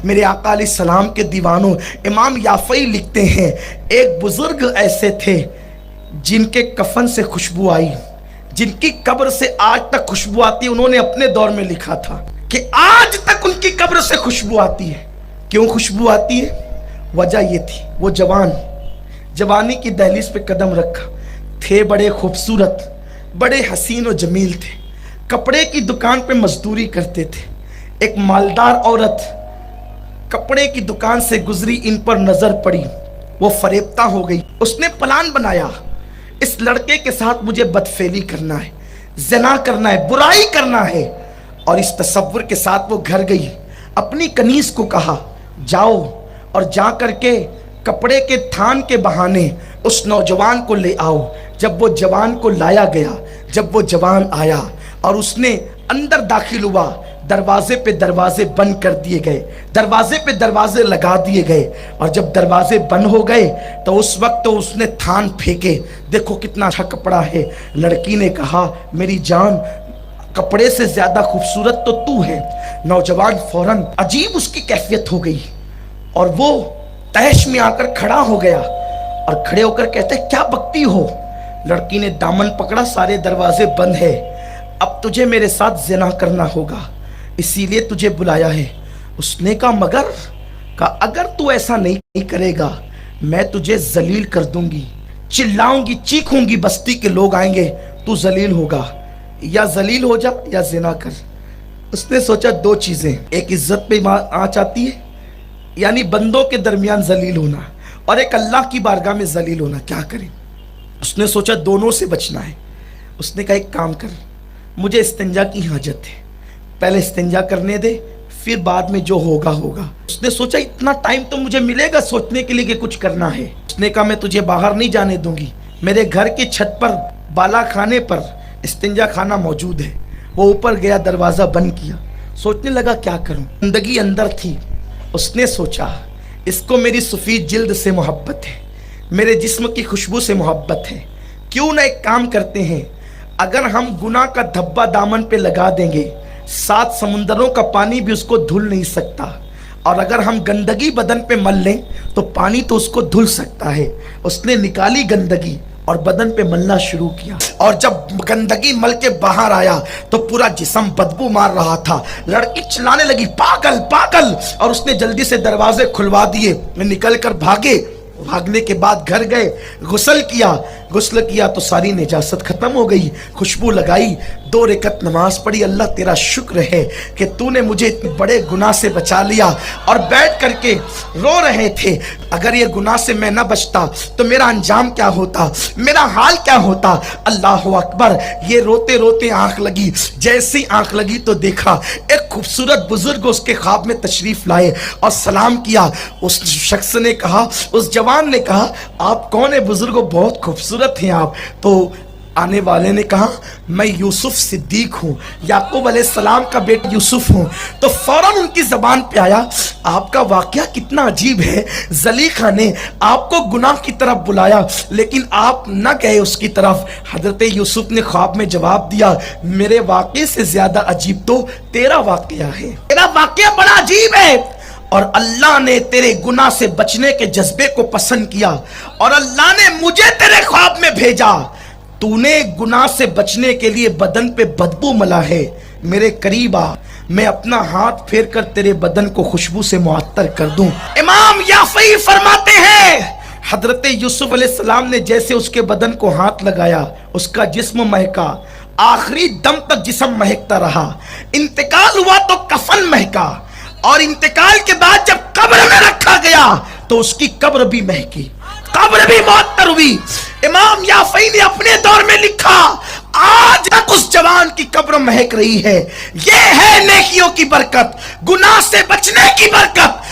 میرے آقا علیہ السلام کے دیوانوں، امام یافعی لکھتے ہیں ایک بزرگ ایسے تھے جن کے کفن سے خوشبو آئی، جن کی قبر سے آج تک خوشبو آتی ہے۔ انہوں نے اپنے دور میں لکھا تھا کہ آج تک ان کی قبر سے خوشبو آتی ہے۔ کیوں خوشبو آتی ہے؟ وجہ یہ تھی، وہ جوانی کی دہلیز پہ قدم رکھا، تھے بڑے خوبصورت، بڑے حسین و جمیل تھے، کپڑے کی دکان پہ مزدوری کرتے تھے۔ ایک مالدار عورت کپڑے کی دکان سے گزری، ان پر نظر پڑی، وہ فریفتہ ہو گئی۔ اس نے پلان بنایا، اس لڑکے کے ساتھ مجھے بدفعلی کرنا ہے، زنا کرنا ہے، برائی کرنا ہے۔ اور اس تصور کے ساتھ وہ گھر گئی، اپنی کنیز کو کہا جاؤ اور جا کر کے کپڑے کے تھان کے بہانے اس نوجوان کو لے آؤ۔ جب وہ جوان کو لایا گیا، جب وہ جوان آیا اور اس نے اندر داخل ہوا، دروازے پہ دروازے بند کر دیے گئے، دروازے پہ دروازے لگا دیے گئے، اور جب دروازے بند ہو گئے تو اس وقت اس نے تھان پھینکے، دیکھو کتنا اچھا کپڑا ہے۔ لڑکی نے کہا میری جان، کپڑے سے زیادہ خوبصورت تو ہے۔ نوجوان فوراً عجیب اس کی کیفیت ہو گئی اور وہ تہش میں آ کر کھڑا ہو گیا، اور کھڑے ہو کر کہتے کیا بکتی ہو؟ لڑکی نے دامن پکڑا، سارے دروازے بند ہے، اب تجھے میرے ساتھ زنا کرنا ہوگا، اسی لیے تجھے بلایا ہے۔ اس نے کہا مگر؟ کہا اگر تو ایسا نہیں کرے گا میں تجھے ذلیل کر دوں گی، چلاؤں گی، چیخوں گی، بستی کے لوگ آئیں گے، تو ذلیل ہوگا، یا ذلیل ہو جا یا زنا کر۔ اس نے سوچا دو چیزیں، ایک عزت پہ آنچ آتی ہے، یعنی بندوں کے درمیان ذلیل ہونا، اور ایک اللہ کی بارگاہ میں ذلیل ہونا، کیا کریں؟ اس نے سوچا دونوں سے بچنا ہے۔ اس نے کہا ایک کام کر، مجھے استنجا کی حاجت ہے، پہلے استنجا کرنے دے، پھر بعد میں جو ہوگا ہوگا۔ اس نے سوچا اتنا ٹائم تو مجھے ملے گا سوچنے کے لیے کہ کچھ کرنا ہے۔ اس نے کہا میں تجھے باہر نہیں جانے دوں گی، میرے گھر کی چھت پر بالا خانے پر استنجا خانہ موجود ہے۔ وہ اوپر گیا، دروازہ بند کیا، سوچنے لگا کیا کروں، زندگی اندر تھی۔ اس نے سوچا اس کو میری سفید جلد سے محبت ہے، میرے جسم کی خوشبو سے محبت ہے، کیوں نہ ایک کام کرتے ہیں، اگر ہم گناہ کا دھبا دامن پہ لگا دیں گے، 7 سمندروں کا پانی بھی اس کو دھل نہیں سکتا، اور اگر ہم گندگی بدن پہ مل لیں تو پانی تو اس کو دھل سکتا ہے۔ اس نے نکالی گندگی اور بدن پہ ملنا شروع کیا، اور جب گندگی مل کے باہر آیا تو پورا جسم بدبو مار رہا تھا۔ لڑکی چلانے لگی پاگل پاگل، اور اس نے جلدی سے دروازے کھلوا دیے، نکل کر بھاگے۔ بھاگنے کے بعد گھر گئے، غسل کیا تو ساری نجاست ختم ہو گئی، خوشبو لگائی، 2 رکعت نماز پڑھی، اللہ تیرا شکر ہے کہ تو نے مجھے اتنے بڑے گناہ سے بچا لیا، اور بیٹھ کر کے رو رہے تھے اگر یہ گناہ سے میں نہ بچتا تو میرا انجام کیا ہوتا، میرا حال کیا ہوتا۔ اللہ اکبر، یہ روتے روتے آنکھ لگی، جیسی آنکھ لگی تو دیکھا ایک خوبصورت بزرگ اس کے خواب میں تشریف لائے اور سلام کیا۔ اس شخص نے کہا، اس جوان نے کہا آپ کون ہیں بزرگو، بہت خوبصورت ہیں آپ۔ تو آنے والے نے کہا میں یوسف صدیق ہوں، یعقوب علیہ السلام کا بیٹا یوسف ہوں۔ تو فوراً ان کی زبان پہ آیا آپ کا واقعہ کتنا عجیب ہے، زلیخا نے آپ کو گناہ کی طرف بلایا لیکن آپ نہ گئے اس کی طرف۔ حضرت یوسف نے خواب میں جواب دیا میرے واقعے سے زیادہ عجیب تو تیرا واقعہ ہے، تیرا واقعہ بڑا عجیب ہے، اور اللہ نے تیرے گناہ سے بچنے کے جذبے کو پسند کیا، اور اللہ نے مجھے تیرے خواب میں بھیجا۔ تو نے گناہ سے بچنے کے لیے بدن پہ بدبو ملا ہے، میرے قریب آ، میں اپنا ہاتھ پھیر کر تیرے بدن کو خوشبو سے معطر کر دوں۔ امام یافعی فرماتے ہیں حضرت یوسف علیہ السلام نے جیسے اس کے بدن کو ہاتھ لگایا، اس کا جسم مہکا، آخری دم تک جسم مہکتا رہا، انتقال ہوا تو کفن مہکا، اور انتقال کے بعد جب قبر میں رکھا گیا تو اس کی قبر بھی مہکی، قبر بھی معطر ہوئی۔ امام یافعی نے اپنے دور میں لکھا آج تک اس جوان کی قبر مہک رہی ہے۔ یہ ہے نیکیوں کی برکت، گناہ سے بچنے کی برکت،